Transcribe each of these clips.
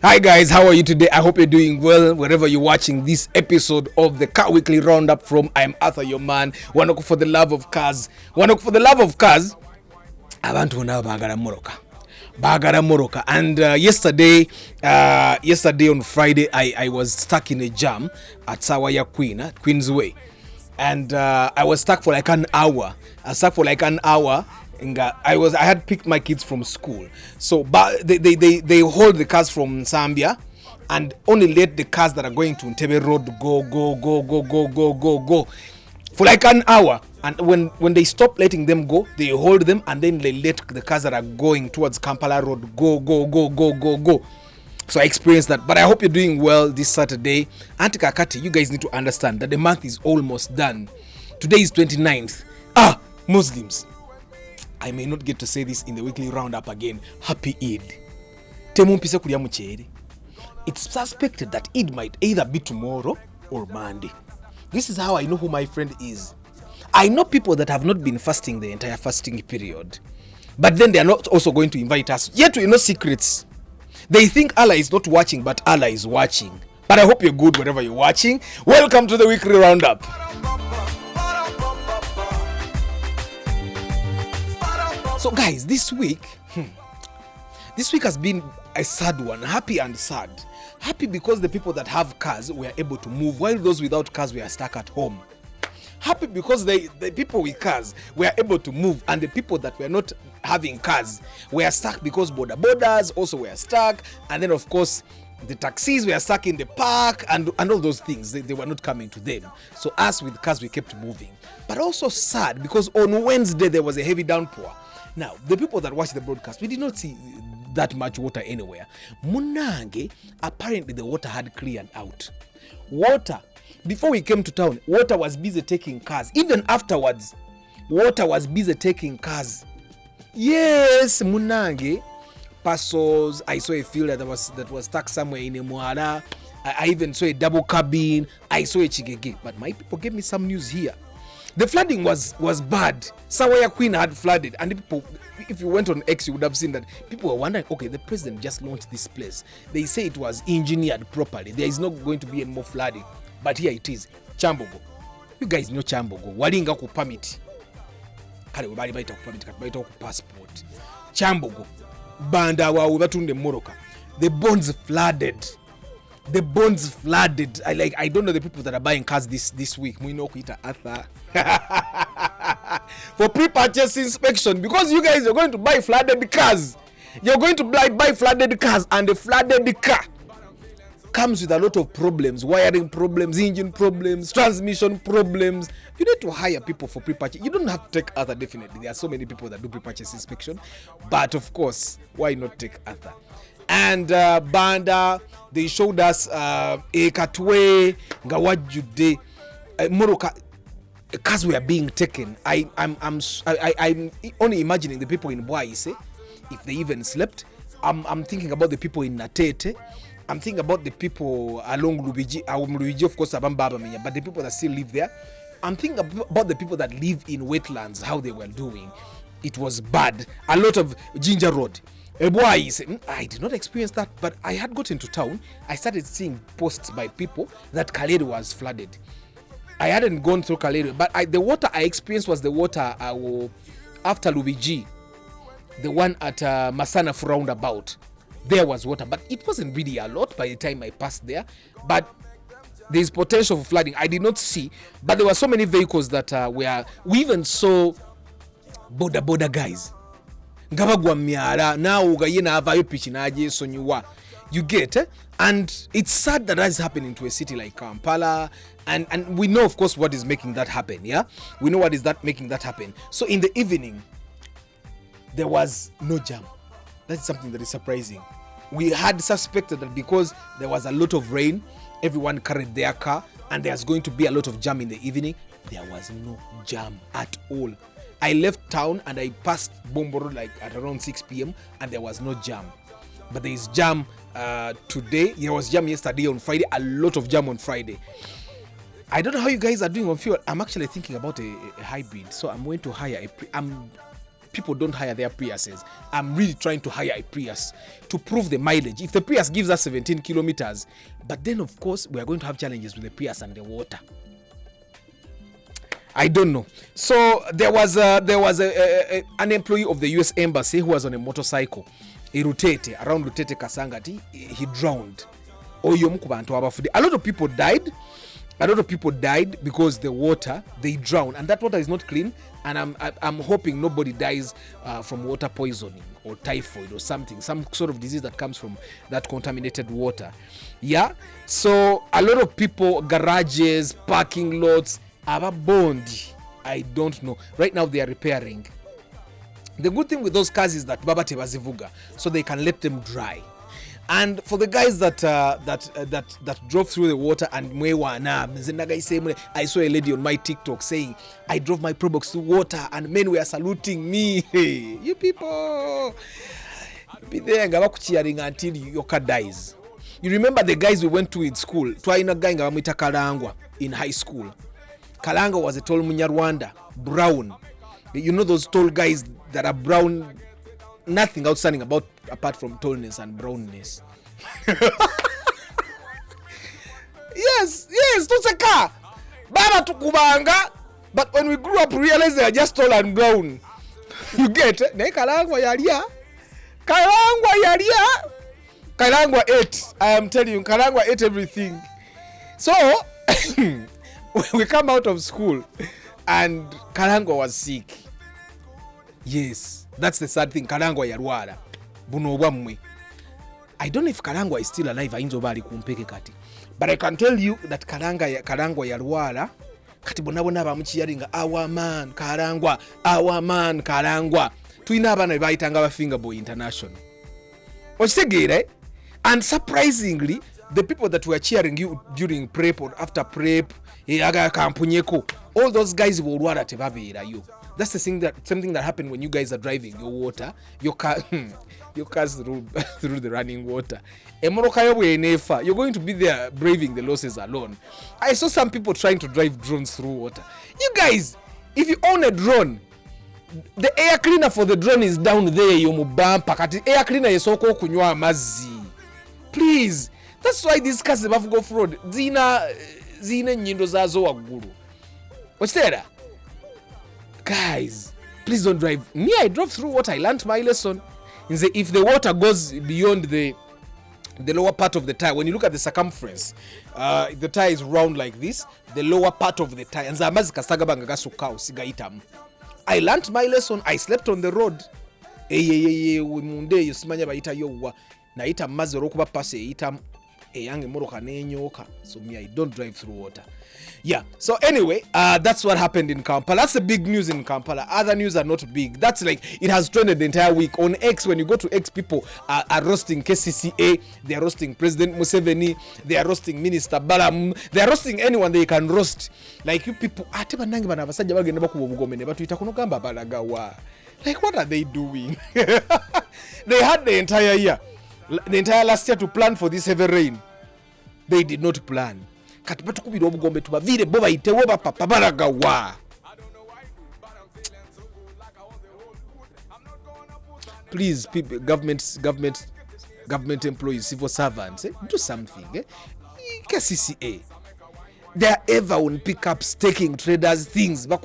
Hi guys, how are you today? I hope you're doing well wherever you're watching this episode of the Car Weekly Roundup from I'm Arthur, your man. Wanako for the love of cars. Wanako for the love of cars. Abantu now bagara moroka. And yesterday on Friday, I was stuck in a jam at Sawaya Queen's Way. And I was stuck for like an hour. I had picked my kids from school, so but they hold the cars from Zambia and only let the cars that are going to Entebbe Road go for like an hour. And when they stop letting them go, they hold them and then they let the cars that are going towards Kampala Road go. So I experienced that, but I hope you're doing well this Saturday. Auntie Kakati, you guys need to understand that the month is almost done. Today is 29th. Muslims, I may not get to say this in the weekly roundup again. Happy Eid. It's suspected that Eid might either be tomorrow or Monday. This is how I know who my friend is. I know people that have not been fasting the entire fasting period, but then they are not also going to invite us. Yet we know secrets. They think Allah is not watching, but Allah is watching. But I hope you're good wherever you're watching. Welcome to the weekly roundup. So guys, this week has been a sad one, happy and sad. Happy because the people that have cars were able to move, while those without cars were stuck at home. Happy because the people with cars were able to move, and the people that were not having cars were stuck because borders also were stuck, and then of course the taxis were stuck in the park and all those things. They were not coming to them. So us with cars, we kept moving. But also sad because on Wednesday there was a heavy downpour. Now, the people that watch the broadcast, we did not see that much water anywhere. Munange, apparently the water had cleared out. Before we came to town, water was busy taking cars. Even afterwards, water was busy taking cars. Yes, Munange, Passos, I saw a field that was stuck somewhere in Emuara. I even saw a double cabin. I saw a Chigege. But my people gave me some news here. The flooding was bad. Sawaya Queen had flooded, and people, if you went on X, you would have seen that people were wondering, okay, the president just launched this place. They say it was engineered properly. There is not going to be any more flooding. But here it is. Chambogo. You guys know Chambogo. Walinga ku permit. Kale wabali baita ku permit, baita ku passport. Chambogo. Banda wa ubatunde moroka. The bonds flooded. I don't know the people that are buying cars this week. We know kuita Arthur. For pre-purchase inspection, because you guys are going to buy flooded cars. You're going to buy flooded cars, and the flooded car comes with a lot of problems, wiring problems, engine problems, transmission problems. You need to hire people for pre-purchase. You don't have to take Arthur, definitely. There are so many people that do pre-purchase inspection, but of course, why not take Arthur? And Banda, they showed us Ekatwe, Ngawajude, Moroka. Cars were being taken. I'm only imagining the people in Boise, if they even slept. I'm thinking about the people in Natete. I'm thinking about the people along Lubiji, of course, Abambaba, but the people that still live there. I'm thinking about the people that live in wetlands, how they were doing. It was bad. A lot of Ginger Road. I did not experience that, but I had gotten to town. I started seeing posts by people that Kalere was flooded. I hadn't gone through Kalere, but the water I experienced was the water after Lubiji, the one at Masana for roundabout. There was water, but it wasn't really a lot by the time I passed there. But there's potential for flooding. I did not see, but there were so many vehicles that we even saw border guys. Ngabagwa miara na ugayina avayo pichinaje sonyuwa. You get and it's sad that is happening to a city like Kampala, and we know of course what is making that happen. We know what is making that happen. So in the evening there was no jam. That's something that is surprising. We had suspected that because there was a lot of rain, everyone carried their car, and there's going to be a lot of jam in the evening. There was no jam at all. I left town and I passed Bomboro like at around 6 p.m. and there was no jam. But there is jam today. There was jam yesterday on Friday. A lot of jam on Friday. I don't know how you guys are doing on fuel. I'm actually thinking about a hybrid. So I'm going to hire people don't hire their Priuses. I'm really trying to hire a Prius to prove the mileage. If the Prius gives us 17 kilometers, but then of course we are going to have challenges with the Prius and the water. I don't know. So there was an employee of the US Embassy who was on a motorcycle. Around Rutete Kasangati, he drowned. A lot of people died. Because the water, they drown, and that water is not clean. And I'm hoping nobody dies from water poisoning or typhoid or something, some sort of disease that comes from that contaminated water. Yeah. So a lot of people, garages, parking lots, bondi. I don't know. Right now they are repairing. The good thing with those cars is that baba tebazivuga, so they can let them dry. And for the guys that drove through the water and I saw a lady on my TikTok saying, I drove my Probox through water and men were saluting me. Hey, you people be there until your car dies. You remember the guys we went to in school? Kalangwa in high school. Kalangwa was a tall Munyarwanda, brown. You know those tall guys that are brown, nothing outstanding apart from tallness and brownness. yes, Tuseka. Baba tukubanga. But when we grew up, we realized they are just tall and brown. You get it? Kalangwa ate. I am telling you, Kalangwa ate everything. So we come out of school and Kalangwa was sick. Yes, that's the sad thing. Kalangwa yarwara. Buno bwamwe. I don't know if Kalangwa is still alive. But I can tell you that Kalangwa yarwara. Kati bonabona bamuchiyaringa our man Kalangwa. Tuina abana baitanga ba Finger Boy International. Ochitegere, and surprisingly, the people that were cheering you during prep or after prep, all those guys will rwara tebabira you. That's the thing something that happened when you guys are driving your cars through the running water. You're going to be there braving the losses alone. I saw some people trying to drive drones through water. You guys, if you own a drone, the air cleaner for the drone is down there. Air cleaner is soko kunywa mazi. Please, that's why these cars have go fraud. Zina nyindo zazo waguru. What's there? Guys, please don't drive. Me, I drove through water. I learned my lesson. If the water goes beyond the lower part of the tire, when you look at the circumference, if the tire is round like this, the lower part of the tire. I learned my lesson. I slept on the road. So me, I don't drive through water. Yeah, so anyway, that's what happened in Kampala. That's the big news in Kampala. Other news are not big. That's like, it has trended the entire week. On X, when you go to X, people are roasting KCCA, they are roasting President Museveni, they are roasting Minister Balam, they are roasting anyone they can roast. Like, you people, like, what are they doing? They had the entire last year to plan for this heavy rain. They did not plan. Please, people, government employees, civil servants, do something. KCCA, they are ever on pickups taking traders things. That's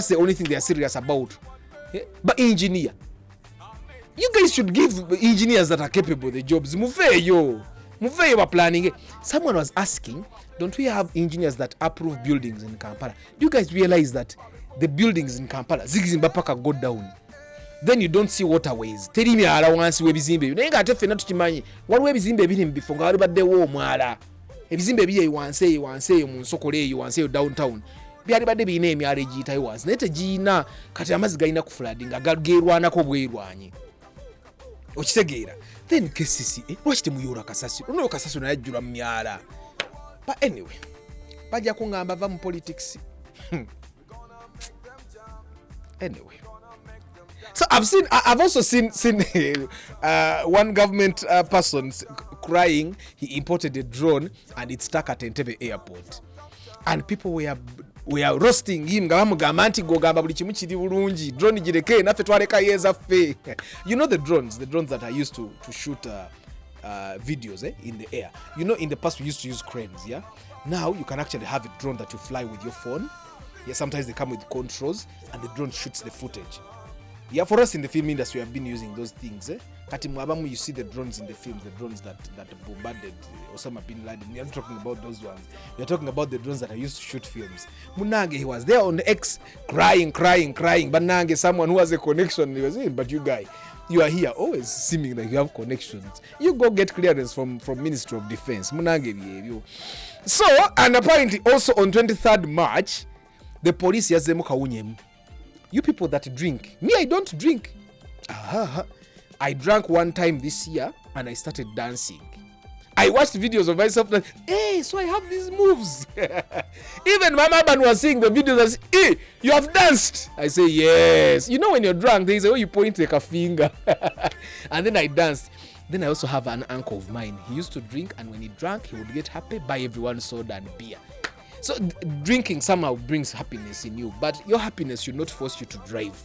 the only thing they are serious about. But engineer, you guys should give engineers that are capable the jobs. Planning. Someone was asking, don't we have engineers that approve buildings in Kampala? Do you guys realize that the buildings in Kampala zigizimbapaka go down? Then you don't see waterways. Tell me allowance we bizimbe. You nenga ate fena tukimanyi. Waliwo ebizimbe biri mbifonga wali baddewo omwala. Ebizimbe biye wanse mu nsokole eyo wanse downtown. Byali badde bina emyala egiyitayo wansi. Nete gina kati amazzi galina kufladinga gagerwanako bwerwanyi. Okitegeera. Then KCCA, lwaki temuyoola kasasi? Olwo kasasi nayajjula mu myala. But anyway, bajja kungamba va mu politics. Anyway. So I've also seen one government person crying. He imported a drone and it stuck at Entebbe airport. And people were we are roasting him nga bamugamba nti gogamba buli kimu kiri bulungi drone gireke naffe twaleka yeza ffe. You know the drones that are used to shoot videos in the air. You know, in the past we used to use cranes. Yeah, now you can actually have a drone that you fly with your phone. Yeah, sometimes they come with controls and the drone shoots the footage. Yeah, for us in the film industry, we have been using those things. Kati mwabamu, you see the drones in the films, the drones that bombarded Osama bin Laden. We are not talking about those ones. We are talking about the drones that are used to shoot films. Munange, he was there on the X crying. But Nange, someone who has a connection, he was saying, but you guy, you are here always seeming like you have connections. You go get clearance from Ministry of Defense. Munange, so, and apparently also on 23rd March, the police yazemu kawunyemu. You people that drink, me, I don't drink. I drank one time this year and I started dancing. I watched videos of myself that, hey, so I have these moves. Even Mama Ban was seeing the videos and said, hey, you have danced. I say, yes. You know when you're drunk, there is a way you point like a finger. And then I danced. Then I also have an uncle of mine. He used to drink, and when he drank, he would get happy, buy everyone soda and beer. So drinking somehow brings happiness in you, but your happiness should not force you to drive.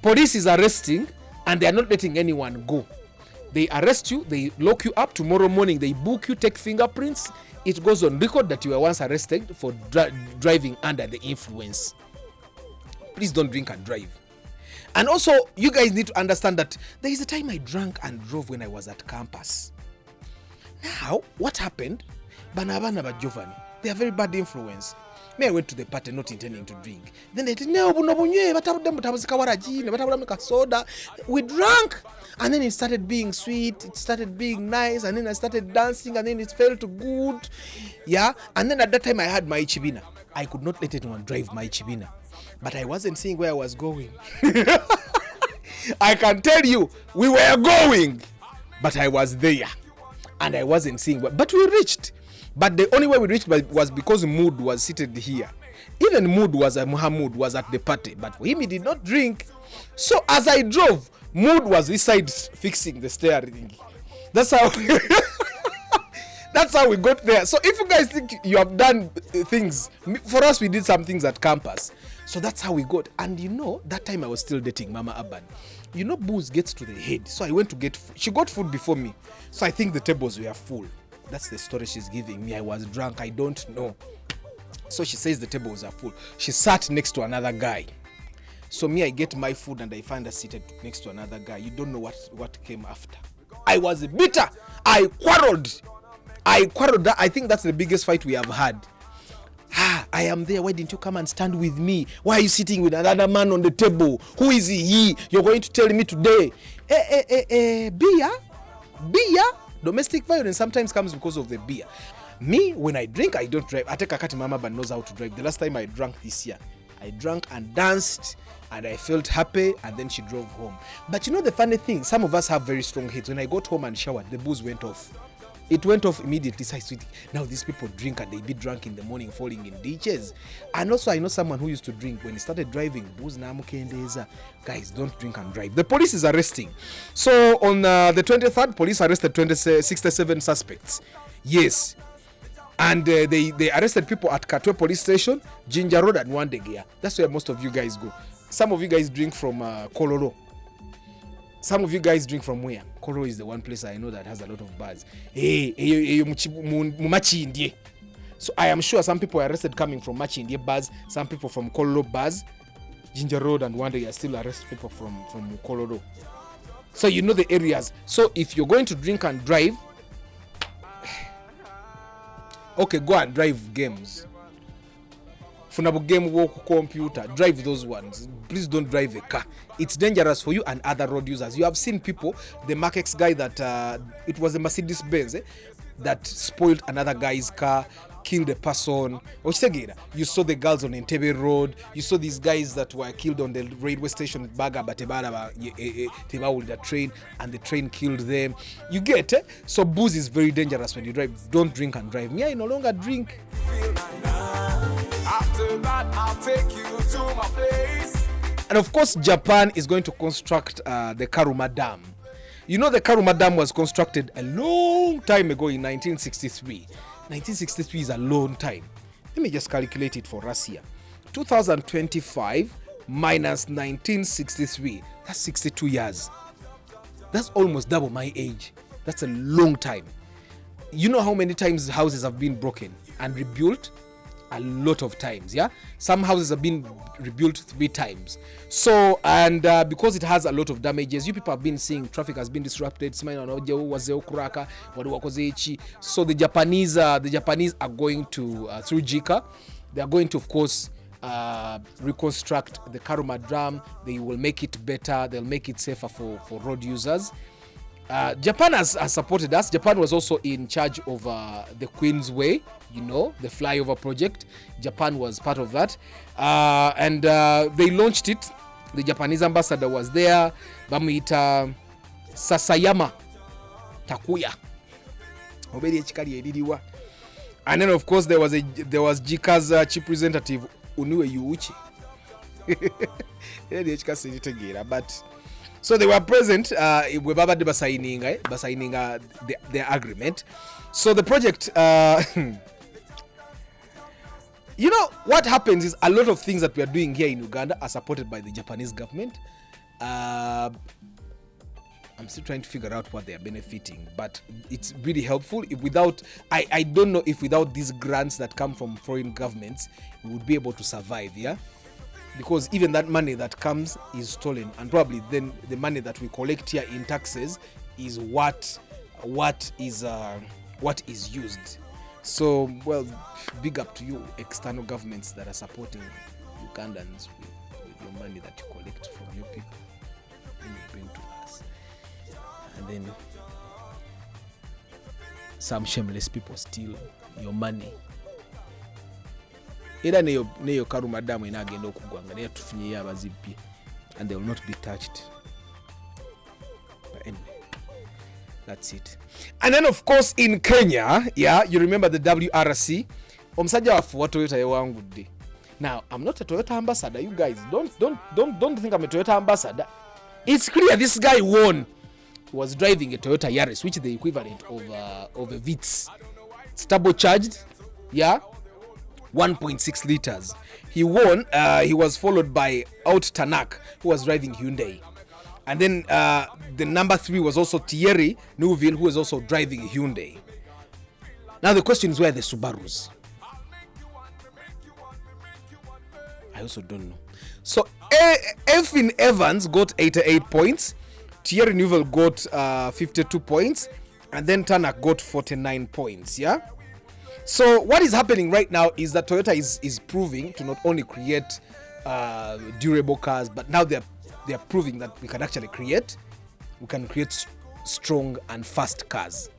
Police is arresting, and they are not letting anyone go. They arrest you, they lock you up. Tomorrow morning, they book you, take fingerprints. It goes on record that you were once arrested for driving under the influence. Please don't drink and drive. And also, you guys need to understand that there is a time I drank and drove when I was at campus. Now, what happened? Banabana ba Giovanni. They are very bad influence. Me, I went to the party not intending to drink. Then they said, soda. We drank. And then it started being sweet. It started being nice. And then I started dancing. And then it felt good. Yeah. And then at that time, I had my chibina. I could not let anyone drive my chibina. But I wasn't seeing where I was going. I can tell you, we were going. But I was there. And I wasn't seeing where. But we reached. But the only way we reached was because Mood was seated here. Even Mood was Muhammad was at the party, but for him he did not drink. So as I drove, Mood was this side fixing the steering. That's how that's how we got there. So if you guys think you have done things, for us we did some things at campus. So that's how we got. And you know, that time I was still dating Mama Aban. You know, booze gets to the head. So I went to get food. She got food before me. So I think the tables were full. That's the story she's giving me. I was drunk. I don't know. So she says the tables are full. She sat next to another guy. So me, I get my food and I find her seated next to another guy. You don't know what came after. I was bitter. I quarreled. I think that's the biggest fight we have had. I am there. Why didn't you come and stand with me? Why are you sitting with another man on the table? Who is he? You're going to tell me today. Beer. Domestic violence sometimes comes because of the beer. Me, when I drink, I don't drive. I take Akati Mama but knows how to drive. The last time I drank this year, I drank and danced and I felt happy, and then she drove home. But you know the funny thing, some of us have very strong heads. When I got home and showered, the booze went off. It went off immediately. So I said, now these people drink and they be drunk in the morning, falling in ditches. And also I know someone who used to drink. When he started driving, booze na mukendeza. Guys, don't drink and drive. The police is arresting. So on the 23rd, police arrested 67 suspects. Yes. And they arrested people at Katwe police station, Ginger Road and Wandegeya. That's where most of you guys go. Some of you guys drink from Kololo. Some of you guys drink from where? Koro is the one place I know that has a lot of bars. So I am sure some people are arrested coming from Machindie bars, some people from Kololo bars. Ginger Road and one day are still arresting people from Kololo. So you know the areas. So if you're going to drink and drive, okay, go and drive games. Funabo game, walk, computer, drive those ones. Please don't drive a car. It's dangerous for you and other road users. You have seen people, the Markex guy that, it was a Mercedes Benz that spoiled another guy's car, killed a person. You saw the girls on Entebbe Road. You saw these guys that were killed on the railway station Baga Batebara, with the train, and the train killed them. You get it? So booze is very dangerous when you drive. Don't drink and drive. Me, I no longer drink. After that, I'll take you to my place. And of course, Japan is going to construct the Karuma Dam. You know, the Karuma Dam was constructed a long time ago in 1963. 1963 is a long time. Let me just calculate it for us here. 2025 minus 1963. That's 62 years. That's almost double my age. That's a long time. You know how many times houses have been broken and rebuilt? A lot of times, yeah? Some houses have been rebuilt 3 times. So, and because it has a lot of damages, you people have been seeing traffic has been disrupted. So the Japanese are going to, through JICA, they are going to, of course, reconstruct the Karuma Dam. They will make it better. They'll make it safer for road users. Japan has supported us. Japan was also in charge of the Queen's Way, you know, the flyover project. Japan was part of that. And they launched it. The Japanese ambassador was there. Bamita Sasayama Takuya. And then, of course, there was JICA's chief representative, Unue Yuuchi. But so they were present with signing their agreement. So the project, you know, what happens is a lot of things that we are doing here in Uganda are supported by the Japanese government. I'm still trying to figure out what they are benefiting, but it's really helpful. I don't know if without these grants that come from foreign governments, we would be able to survive, yeah? Because even that money that comes is stolen, and probably then the money that we collect here in taxes is what is used. So, well, big up to you, external governments that are supporting Ugandans with your money that you collect from your people and you bring to us. And then some shameless people steal your money. Era neyo Karuma Dam inagenda okugwanga naye tufunye abazibbi, and they will not be touched. But anyway, that's it. And then, of course, in Kenya, yeah, you remember the WRC. Omusajja wafu wa Toyota yewangudde. Now, I'm not a Toyota ambassador. You guys don't think I'm a Toyota ambassador. It's clear this guy won. He was driving a Toyota Yaris, which is the equivalent of a Vitz. It's turbocharged, yeah. 1.6 liters. He won. He was followed by Out Tanak, who was driving Hyundai. And then the number 3 was also Thierry Neuville, who was also driving Hyundai. Now the question is, where are the Subarus? I also don't know. So Elfin Evans got 88 points. Thierry Neuville got 52 points. And then Tanak got 49 points, yeah? So what is happening right now is that Toyota is proving to not only create durable cars, but now they are proving that we can create strong and fast cars.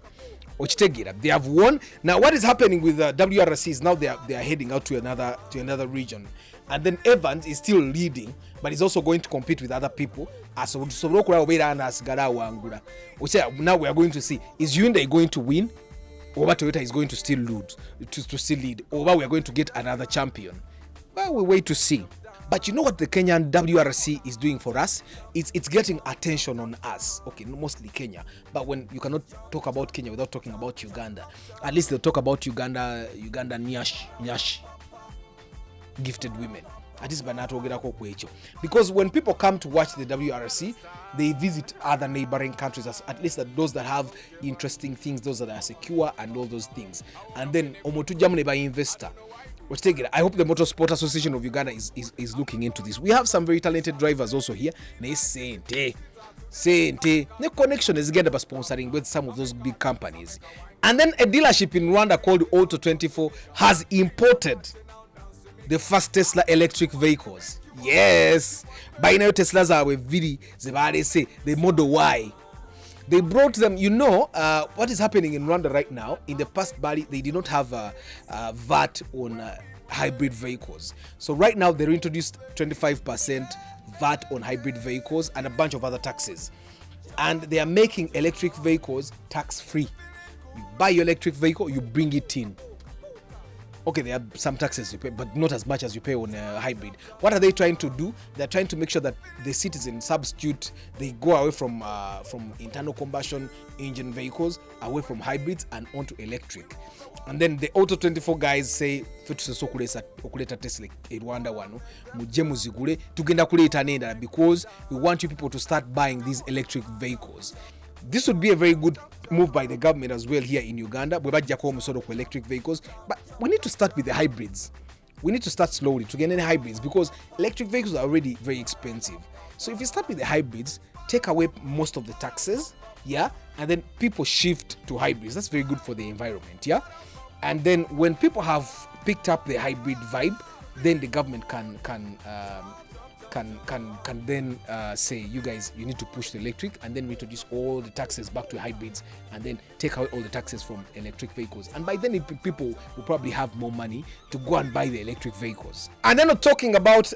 They have won. Now what is happening with WRC is now they are heading out to another region, and then Evans is still leading, but he's also going to compete with other people. Now we are going to see, is Hyundai going to win? Or Toyota is going to still lead, or we are going to get another champion. Well, we wait to see. But you know what the Kenyan WRC is doing for us? It's getting attention on us. Okay, mostly Kenya. But when you cannot talk about Kenya without talking about Uganda, at least they'll talk about Uganda nyash gifted women. Because when people come to watch the WRC, they visit other neighboring countries, at least those that have interesting things, those that are secure and all those things. And then Omotu by investor. I hope the Motorsport Association of Uganda is looking into this. We have some very talented drivers also here. The connection is getting sponsoring with some of those big companies. And then a dealership in Rwanda called Auto 24 has imported the first Tesla electric vehicles. Yes. By now Teslas are very say the Model Y. They brought them, you know, what is happening in Rwanda right now. In the past, Bali, they did not have VAT on hybrid vehicles. So right now they introduced 25% VAT on hybrid vehicles and a bunch of other taxes. And they are making electric vehicles tax free. You buy your electric vehicle, you bring it in. okay, there are some taxes you pay, but not as much as you pay on a hybrid. What are they trying to do? They're trying to make sure that the citizens substitute, they go away from internal combustion engine vehicles, away from hybrids and onto electric. And then the Auto 24 guys say okuleta Tesla Rwanda wano mujje muzigule tugenda kuleeta nenda, because we want you people to start buying these electric vehicles. This would be a very good move by the government as well here in Uganda. Bwe bajja ko omusoro ku electric vehicles, but we need to start with the hybrids. We need to start slowly to get any hybrids, because electric vehicles are already very expensive. So if you start with the hybrids, take away most of the taxes, yeah, and then people shift to hybrids. That's very good for the environment, yeah. And then when people have picked up the hybrid vibe, then the government can then say, you guys, you need to push the electric, and then introduce all the taxes back to hybrids, and then take out all the taxes from electric vehicles. And by then people will probably have more money to go and buy the electric vehicles. And then talking about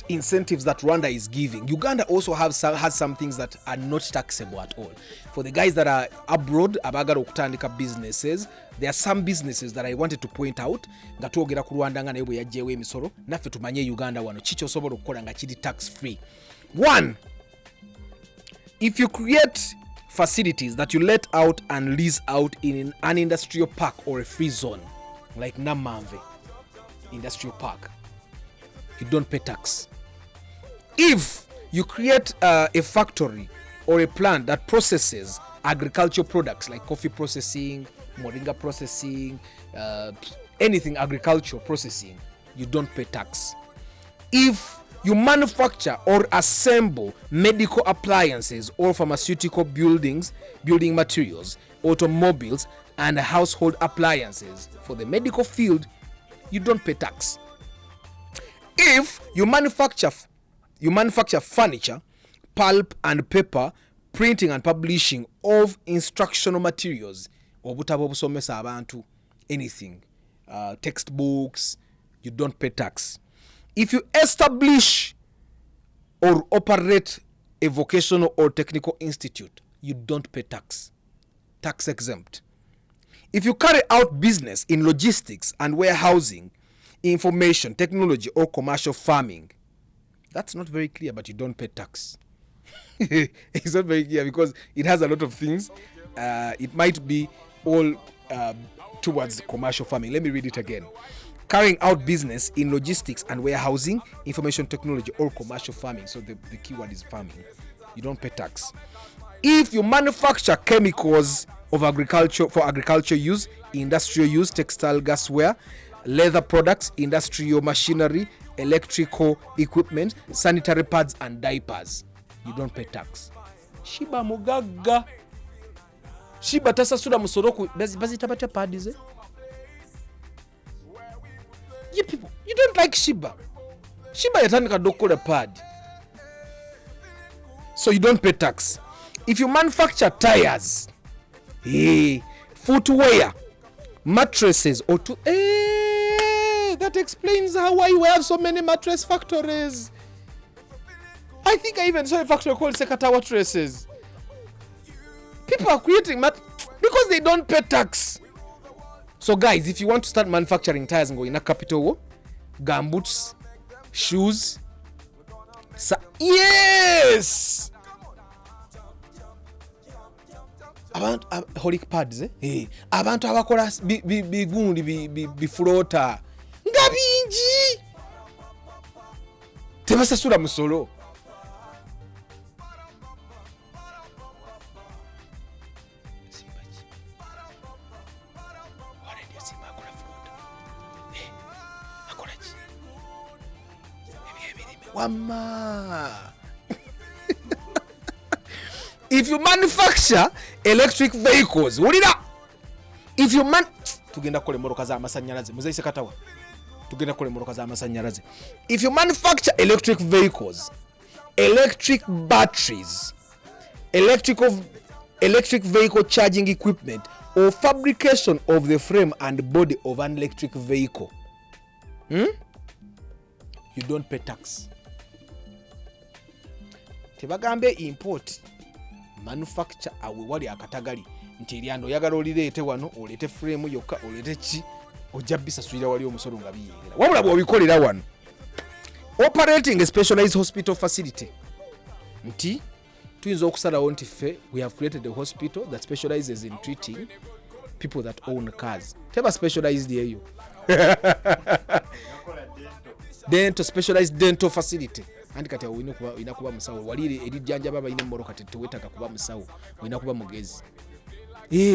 incentives that Rwanda is giving, Uganda also has some things that are not taxable at all. For the guys that are abroad, abagala okutandika businesses, there are some businesses that I wanted to point out nga twogera ku Rwanda nga naye bwe yajjeewo emisoro, naffe tumanye Uganda wano kiki osobola okukola nga kiri tax free. One, if you create facilities that you let out and lease out in an industrial park or a free zone, like Namamve Industrial Park, you don't pay tax. If you create a factory or a plant that processes agricultural products like coffee processing, moringa processing, anything agricultural processing, you don't pay tax. If you manufacture or assemble medical appliances or pharmaceutical building materials, automobiles, and household appliances for the medical field, you don't pay tax. If you manufacture furniture, pulp and paper, printing and publishing of instructional materials, obutabo obusomesa abantu, anything, textbooks, you don't pay tax. If you establish or operate a vocational or technical institute, you don't pay tax. Tax exempt. If you carry out business in logistics and warehousing, information technology, or commercial farming, that's not very clear, but you don't pay tax. It's not very clear because it has a lot of things. It might be all towards commercial farming. Let me read it again. Carrying out business in logistics and warehousing, information technology, or commercial farming. So the keyword is farming. You don't pay tax. If you manufacture chemicals of agriculture for agriculture use, industrial use, textile, gasware, leather products, industrial machinery, electrical equipment, sanitary pads, and diapers, you don't pay tax. Shiba mugaga. Shiba tasasula musoro ku bazita bata pads. You people, you don't like Shiba. Shiba yatandika dokola pad. So you don't pay tax. If you manufacture tires, footwear, mattresses, or that explains why we have so many mattress factories. I think I even saw a factory called Sekatawa Mattresses. People are creating because they don't pay tax. So guys, if you want to start manufacturing tires and go in a capital, gumboots, shoes, yes, abantu holic pads, abantu abakola bigundi biflota nga bingi tebasasula musolo. Wama. If you manufacture electric vehicles, if you tugenda kole moroka za amasanyalaze muzaise katawa tugenda kole moroka za amasanyalaze. If you manufacture electric vehicles, electric batteries, electric vehicle charging equipment, or fabrication of the frame and body of an electric vehicle, you don't pay tax. Tebagambe import, manufacture awe wali akatagali nti eryando oyagala olireete wano olete frame yokka olete ki ojja bisasulira wali omusolo nga biyingira wabula bw'obikolera wano operating a specialized hospital facility nti tuyinza okusalawo nti ffe we have created a hospital that specializes in treating people that own cars teba specialized eyo dental specialized dental facility andi kati olina kuba musawo wali erijjanjaba balina emmoroka tetewetaka kuba musawo olina kuba mugezi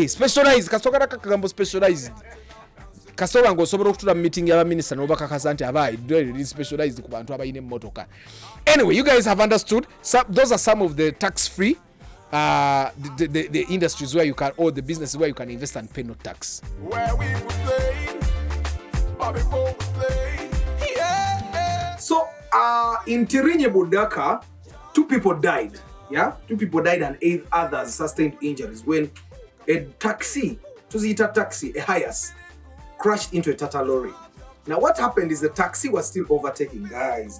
specialized kasoka kagambo specialized kasoba ng'osobola okutula mu meeting y'abaminisita n'obakakasa nti abayi specialized ku bantu abalina emmotoka. Anyway, you guys have understood. Those are some of the tax-free the industries where you can, or the businesses where you can invest and pay no tax. Where we would play, before we play. Yeah. So in Tirinye Budaka, 2 people died. Yeah, 2 people died and 8 others sustained injuries when a taxi, a Hiace, crashed into a Tata lorry. Now what happened is the taxi was still overtaking. Guys,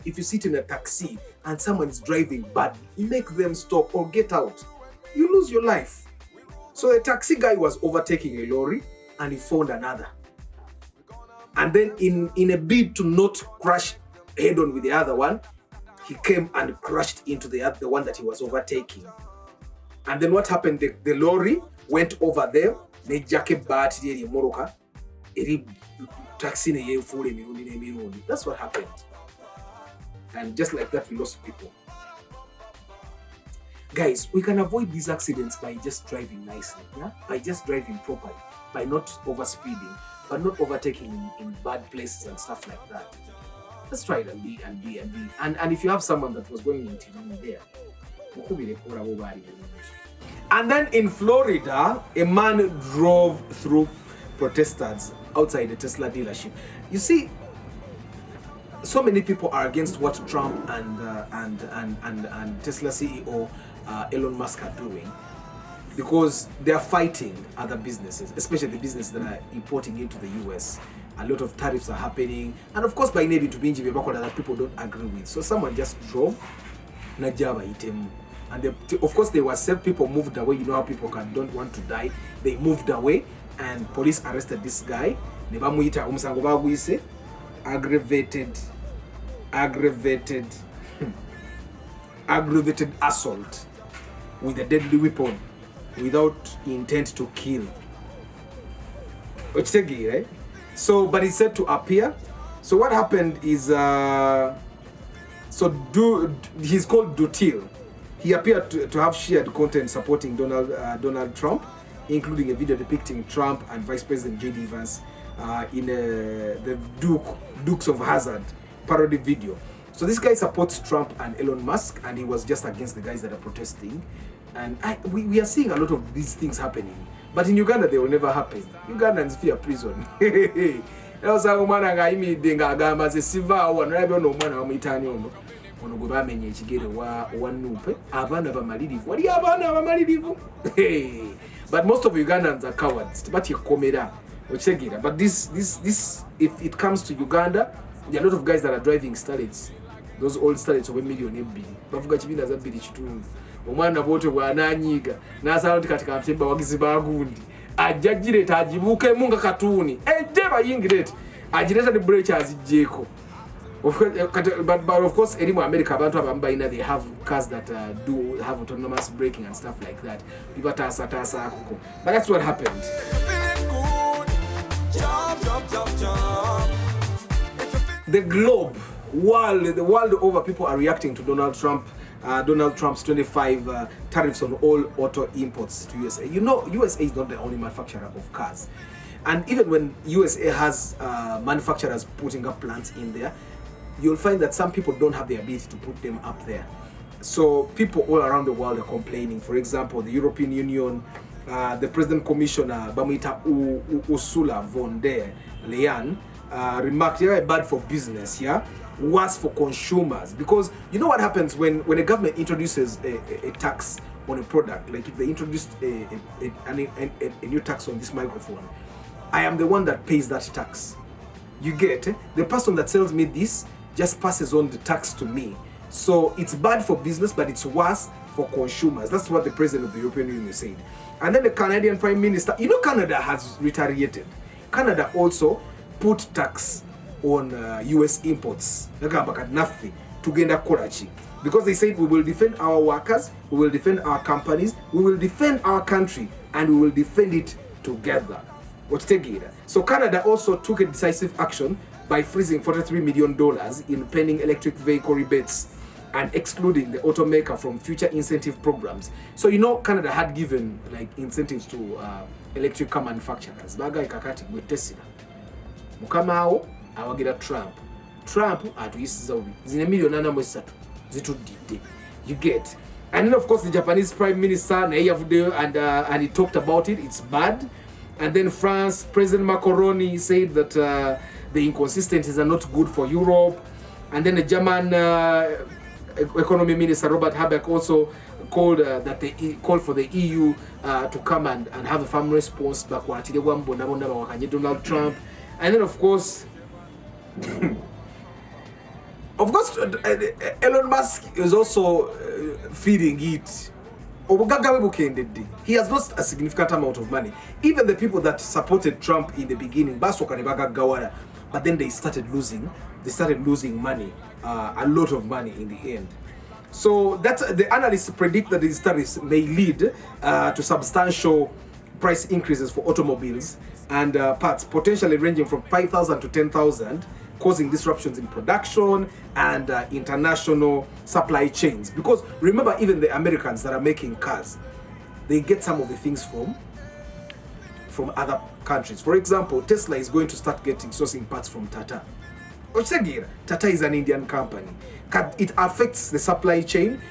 if you sit in a taxi and someone is driving bad, make them stop or get out. You lose your life. So the taxi guy was overtaking a lorry and he found another. And then in a bid to not crash head on with the other one, he came and crashed into the one that he was overtaking. And then what happened? The lorry went over there. They jacket bat the moroka. Taxi ne. That's what happened. And just like that, we lost people. Guys, we can avoid these accidents by just driving nicely, yeah? By just driving properly, by not overspeeding, but not overtaking in bad places and stuff like that. Let's try it and be. And if you have someone that was going into there, and then in Florida, a man drove through protesters outside the Tesla dealership. You see, so many people are against what Trump and Tesla CEO Elon Musk are doing because they are fighting other businesses, especially the businesses that are importing into the US. A lot of tariffs are happening, and of course by navy to binji that people don't agree with. So someone just drove Najava item, and of course there were some people moved away. You know how people don't want to die. They moved away, and police arrested this guy. Nebamuita umusango bagwise aggravated assault with a deadly weapon without intent to kill. Ochitegi, right? So, but he's said to appear. So what happened is, he's called Dutil. He appeared to have shared content supporting Donald Trump, including a video depicting Trump and Vice President J.D. Vance in the Dukes of Hazzard parody video. So this guy supports Trump and Elon Musk, and he was just against the guys that are protesting. And we are seeing a lot of these things happening. But in Uganda, they will never happen. Ugandans fear prison. Was a woman I denga gamba ze siva one rabe no mwana wa mitani ono gwe bamenye ekigere wa nupe abana bamalirivu wali abana bamalirivu. But most of Ugandans are cowards. But yekomera okitegera. But this if it comes to Uganda, there are a lot of guys that are driving starlets. Those old starlets over $1,200,000. Bavuga kibinda za 2 kitundu. Omwana bote bwananyiga nasala nti katika mtemba wagiziba gundi ajagireta ajibuke munga katuni ejeba yingirete ajireta ni breachers jeko. But of course in America abantu abambayina they have cars that do have autonomous braking and stuff like that. Bibatasa akuko. But that's what happened. The world over, people are reacting to Donald Trump's 25 tariffs on all auto imports to USA. You know, USA is not the only manufacturer of cars. And even when USA has manufacturers putting up plants in there, you'll find that some people don't have the ability to put them up there. So people all around the world are complaining. For example, the European Union, the President Commissioner, Bamita Ursula von der Leyen, remarked, yeah, bad for business, yeah? Worse for consumers, because you know what happens when a government introduces a tax on a product. Like if they introduced a new tax on this microphone, I am the one that pays that tax. You get the person that sells me this just passes on the tax to me. So it's bad for business, but it's worse for consumers. That's what the president of the European Union said. And then the Canadian Prime Minister, you know, Canada has retaliated. Canada also put tax on US imports. Nothing to gain that quality. Because they said we will defend our workers, we will defend our companies, we will defend our country, and we will defend it together. So Canada also took a decisive action by freezing $43 million in pending electric vehicle rebates and excluding the automaker from future incentive programs. So Canada had given like incentives to electric car manufacturers. Baga ikakati gwe Tesla. Mukamao awagira Trump atuyisiza ubi. Zine million ana mwesatu. Zitudide. You get. And then of course the Japanese Prime Minister and he talked about it. It's bad. And then France, President Macron said that the inconsistencies are not good for Europe. And then the German Economy Minister Robert Habeck also called for the EU to come and have a firm response back Donald Trump. And then of course Elon Musk is also feeding it. He has lost a significant amount of money. Even the people that supported Trump in the beginning, but then they started losing money, a lot of money in the end. So the analysts predict that these tariffs may lead to substantial price increases for automobiles and parts, potentially ranging from 5,000 to 10,000, causing disruptions in production and international supply chains. Because remember, even the Americans that are making cars, they get some of the things from other countries. For example, Tesla is going to start sourcing parts from Tata. Tata is an Indian company. It affects the supply chain.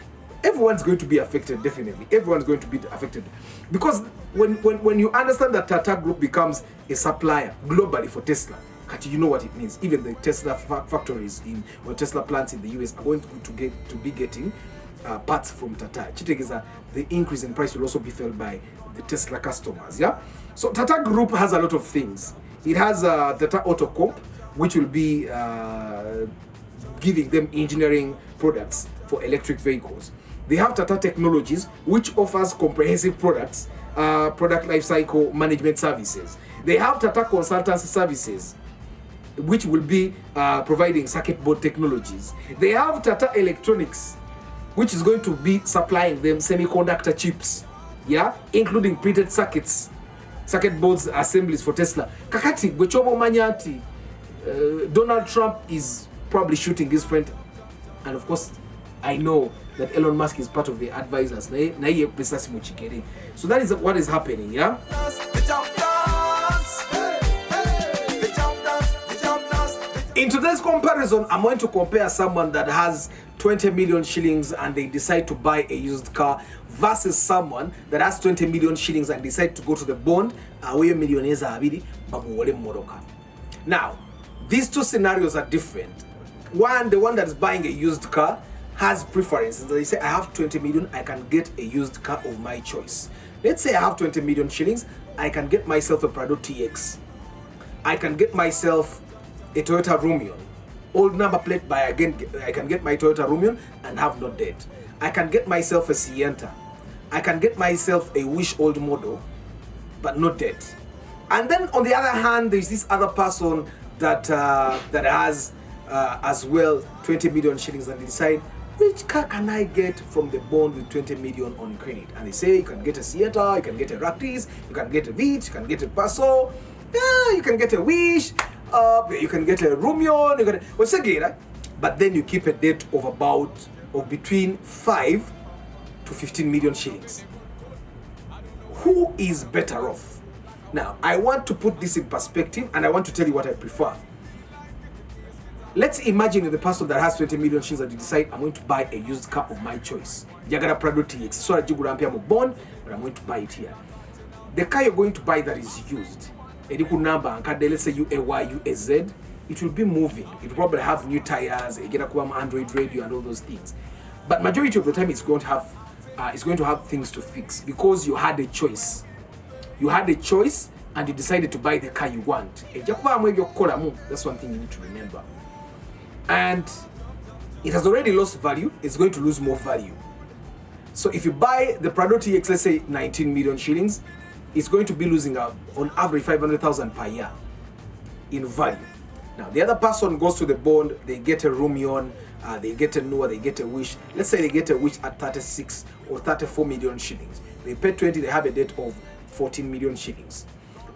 Everyone's going to be affected, definitely. Everyone's going to be affected. Because when you understand that Tata Group becomes a supplier globally for Tesla, you know what it means. Even the Tesla factories or Tesla plants in the US are going to be getting parts from Tata. The increase in price will also be felt by the Tesla customers. Yeah. So Tata Group has a lot of things. It has Tata Autocomp, which will be giving them engineering products for electric vehicles. They have Tata Technologies, which offers comprehensive product lifecycle management services. They have Tata Consultancy Services, which will be providing circuit board technologies. They have Tata Electronics, which is going to be supplying them semiconductor chips, yeah, including printed circuit boards assemblies for Tesla. Kakati, Gwechobo Manyati, Donald Trump is probably shooting his friend, and of course, I know that Elon Musk is part of the advisors. So that is what is happening, yeah. In today's comparison, I'm going to compare someone that has 20 million shillings and they decide to buy a used car versus someone that has 20 million shillings and decide to go to the bond. Now, these two scenarios are different. The one that is buying a used car has preferences. They say, I have 20 million, I can get a used car of my choice. Let's say I have 20 million shillings, I can get myself a Prado TX. I can get myself a Toyota Rumion, old number plate, but again, I can get my Toyota Rumion and have no debt. I can get myself a Sienta. I can get myself a Wish old model, but no debt. And then on the other hand, there's this other person that has as well 20 million shillings, and they decide, which car can I get from the bond with 20 million on credit? And they say, you can get a Sienta, you can get a Raptis, you can get a Vitz, you can get a Paso, you can get a Wish, you can get a Rumion, but then you keep a debt of between 5 to 15 million shillings. Who is better off? Now, I want to put this in perspective and I want to tell you what I prefer. Let's imagine the person that has 20 million shillings and you decide, I'm going to buy a used car of my choice. Jagara Prado TX. So I bond, but I'm going to buy it here. The car you're going to buy that is used, let's say you a Y, you a Z, it will be moving. It will probably have new tires, a Android radio and all those things. But majority of the time it's going to have things to fix because you had a choice. You had a choice and you decided to buy the car you want. That's one thing you need to remember. And it has already lost value, it's going to lose more value. So if you buy the Prado TX, let's say 19 million shillings, it's going to be losing out on average 500,000 per year. in value. Now, the other person goes to the bond, they get a Rumion, they get a Nua, they get a Wish. Let's say they get a Wish at 36 or 34 million shillings. They pay 20, they have a debt of 14 million shillings.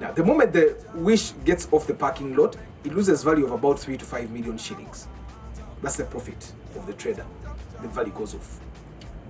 Now, the moment the Wish gets off the parking lot, it loses value of about 3 to 5 million shillings. That's the profit of the trader. The value goes off.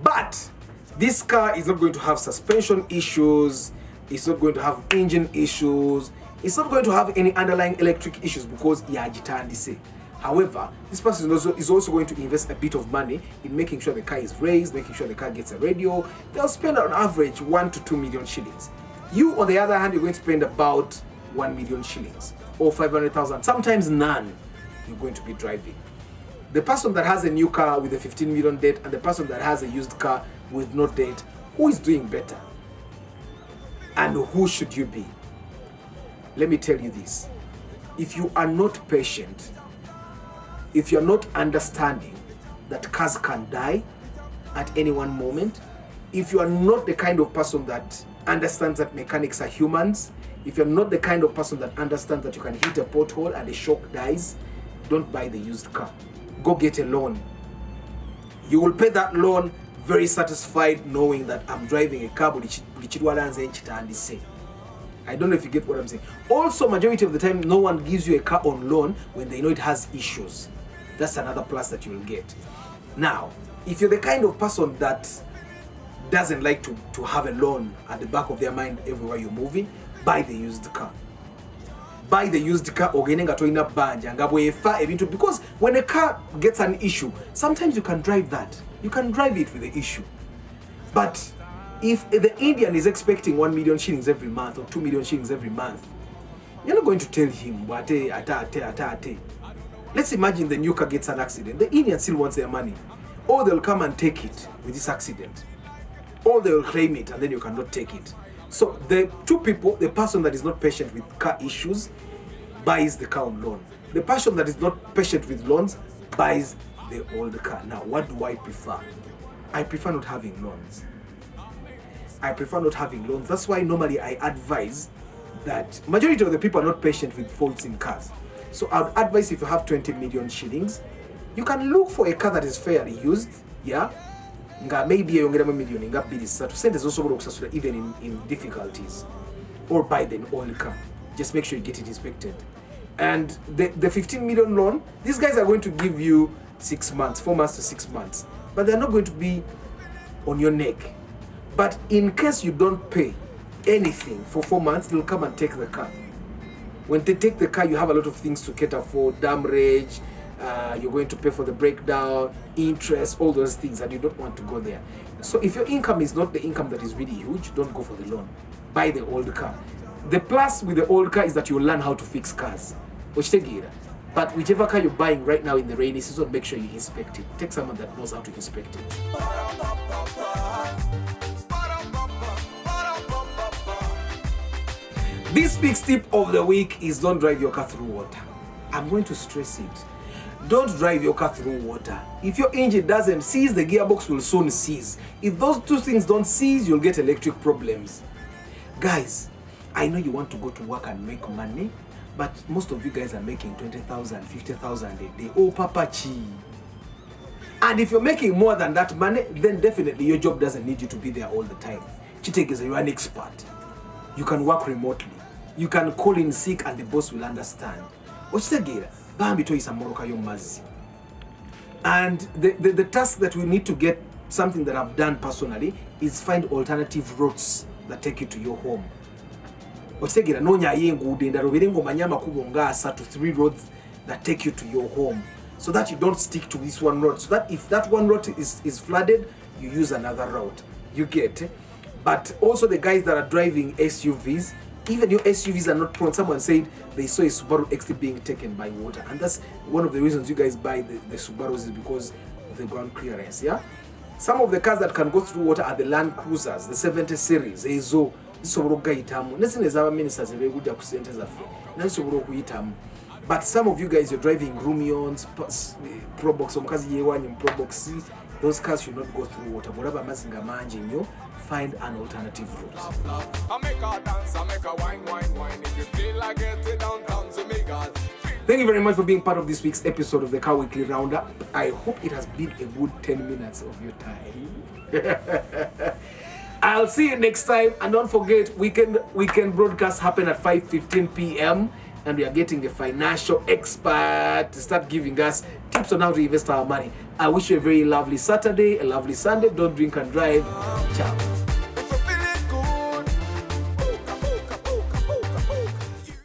But this car is not going to have suspension issues. It's not going to have engine issues. It's not going to have any underlying electric issues because yajitandise. However, this person is also going to invest a bit of money in making sure the car is raised, making sure the car gets a radio. They'll spend on average 1 to 2 million shillings. You, on the other hand, you're going to spend about 1 million shillings or 500,000, sometimes none. You're going to be driving. The person that has a new car with a 15 million debt and the person that has a used car with no debt, who is doing better? And who should you be? Let me tell you this. If you are not patient, if you're not understanding that cars can die at any one moment, if you are not the kind of person that understands that mechanics are humans, if you're not the kind of person that understands that you can hit a pothole and the shock dies, don't buy the used car. Go get a loan. You will pay that loan very satisfied knowing that I'm driving a car. I don't know if you get what I'm saying. Also, majority of the time, no one gives you a car on loan when they know it has issues. That's another plus that you will get. Now, if you're the kind of person that doesn't like to have a loan at the back of their mind everywhere you're moving, buy the used car. Buy the used car because when a car gets an issue, sometimes you can drive that. You can drive it with the issue. But if the Indian is expecting 1 million shillings every month or 2 million shillings every month, you're not going to tell him, let's imagine the new car gets an accident. The Indian still wants their money. Or they'll come and take it with this accident. Or they'll claim it and then you cannot take it. So the two people, the person that is not patient with car issues buys the car on loan. The person that is not patient with loans buys the old car. Now, what do I prefer? I prefer not having loans. I prefer not having loans. That's why normally I advise that majority of the people are not patient with faults in cars. So I would advise if you have 20 million shillings, you can look for a car that is fairly used, yeah? Maybe a million to send us also even in difficulties, or buy the old car. Just make sure you get it inspected. And the 15 million loan, these guys are going to give you 6 months, 4 months to 6 months, but they're not going to be on your neck. But in case you don't pay anything for 4 months, they'll come and take the car. When they take the car, you have a lot of things to cater for, damage, you're going to pay for the breakdown, interest, all those things, and you don't want to go there. So if your income is not the income that is really huge, don't go for the loan. Buy the old car. The plus with the old car is that you'll learn how to fix cars. But whichever car you're buying right now in the rainy season, make sure you inspect it. Take someone that knows how to inspect it. This big tip of the week is don't drive your car through water. I'm going to stress it. Don't drive your car through water. If your engine doesn't seize, the gearbox will soon seize. If those two things don't seize, you'll get electric problems. Guys, I know you want to go to work and make money, but most of you guys are making 20,000, 50,000 a day. Oh, Papa Chi. And if you're making more than that money, then definitely your job doesn't need you to be there all the time. Chitegeza, you're an expert. You can work remotely. You can call in sick and the boss will understand. And the task that we need to get, something that I've done personally, is find alternative routes that take you to your home. To 3 roads that take you to your home, so that you don't stick to this one road, so that if that one road is flooded, you use another route. You get it? But also the guys that are driving SUVs, even your SUVs are not prone. Someone said they saw a Subaru XT being taken by water, and that's one of the reasons you guys buy the Subarus, is because of the ground clearance. Yeah, some of the cars that can go through water are the Land Cruisers, the 70 series. But some of you guys, you're driving Rumions, Probox, Probox, those cars should not go through water. Whatever mazinga manji nyo, find an alternative route. I make a dance, I make a wine. If you feel like it downtown to me, God. Thank you very much for being part of this week's episode of the Car Weekly Roundup. I hope it has been a good 10 minutes of your time. I'll see you next time, and don't forget, weekend broadcasts happen at 5:15 p.m. and we are getting a financial expert to start giving us tips on how to invest our money. I wish you a very lovely Saturday, a lovely Sunday. Don't drink and drive. Ciao.